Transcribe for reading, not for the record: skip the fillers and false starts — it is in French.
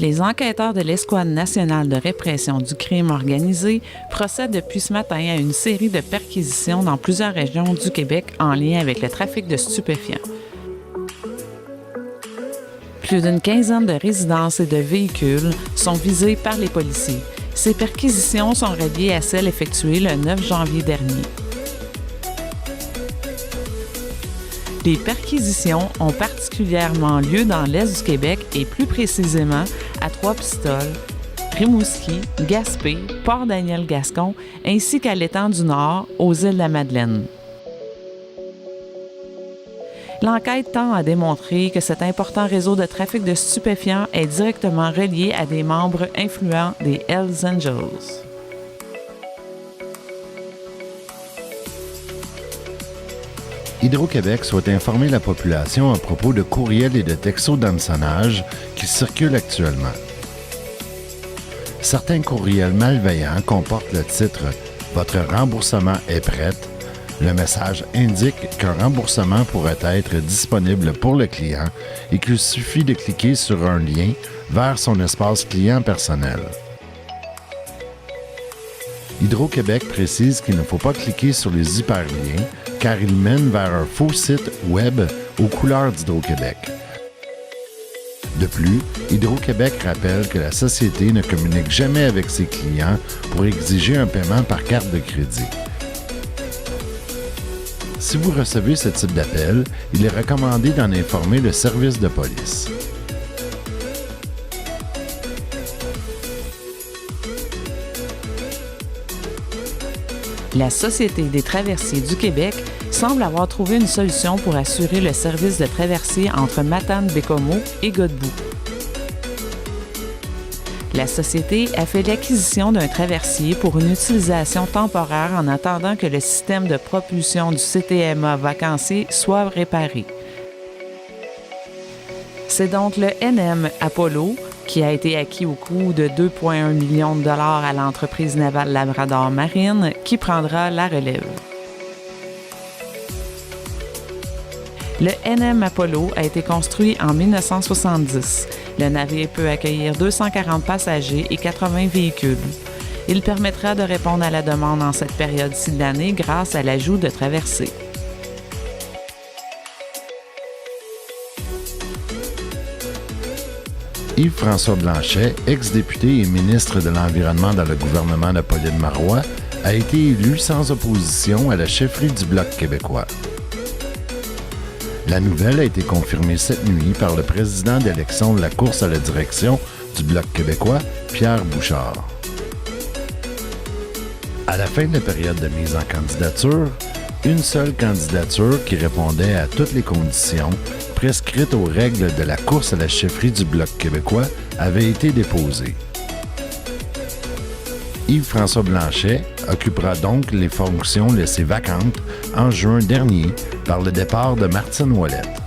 Les enquêteurs de l'Escouade nationale de répression du crime organisé procèdent depuis ce matin à une série de perquisitions dans plusieurs régions du Québec en lien avec le trafic de stupéfiants. Plus d'une quinzaine de résidences et de véhicules sont visés par les policiers. Ces perquisitions sont reliées à celles effectuées le 9 janvier dernier. Les perquisitions ont particulièrement lieu dans l'est du Québec et plus précisément à Trois-Pistoles, Rimouski, Gaspé, Port-Daniel-Gascon ainsi qu'à l'étang du Nord, aux îles de la Madeleine. L'enquête tend à démontrer que cet important réseau de trafic de stupéfiants est directement relié à des membres influents des Hells Angels. Hydro-Québec souhaite informer la population à propos de courriels et de textos d'hameçonnage qui circulent actuellement. Certains courriels malveillants comportent le titre « Votre remboursement est prêt ». Le message indique qu'un remboursement pourrait être disponible pour le client et qu'il suffit de cliquer sur un lien vers son espace client personnel. Hydro-Québec précise qu'il ne faut pas cliquer sur les hyperliens car ils mènent vers un faux site web aux couleurs d'Hydro-Québec. De plus, Hydro-Québec rappelle que la société ne communique jamais avec ses clients pour exiger un paiement par carte de crédit. Si vous recevez ce type d'appel, il est recommandé d'en informer le service de police. La Société des traversiers du Québec semble avoir trouvé une solution pour assurer le service de traversier entre Matane-Bécomo et Godbout. La Société a fait l'acquisition d'un traversier pour une utilisation temporaire en attendant que le système de propulsion du CTMA vacancier soit réparé. C'est donc le NM Apollo, qui a été acquis au coût de 2,1 millions de dollars à l'entreprise navale Labrador Marine, qui prendra la relève. Le NM Apollo a été construit en 1970. Le navire peut accueillir 240 passagers et 80 véhicules. Il permettra de répondre à la demande en cette période-ci de l'année grâce à l'ajout de traversées. Yves-François Blanchet, ex-député et ministre de l'Environnement dans le gouvernement de Pauline Marois, a été élu sans opposition à la chefferie du Bloc québécois. La nouvelle a été confirmée cette nuit par le président d'élection de la course à la direction du Bloc québécois, Pierre Bouchard. À la fin de la période de mise en candidature, une seule candidature qui répondait à toutes les conditions prescrites aux règles de la course à la chefferie du Bloc québécois avait été déposée. Yves-François Blanchet occupera donc les fonctions laissées vacantes en juin dernier par le départ de Martine Ouellette.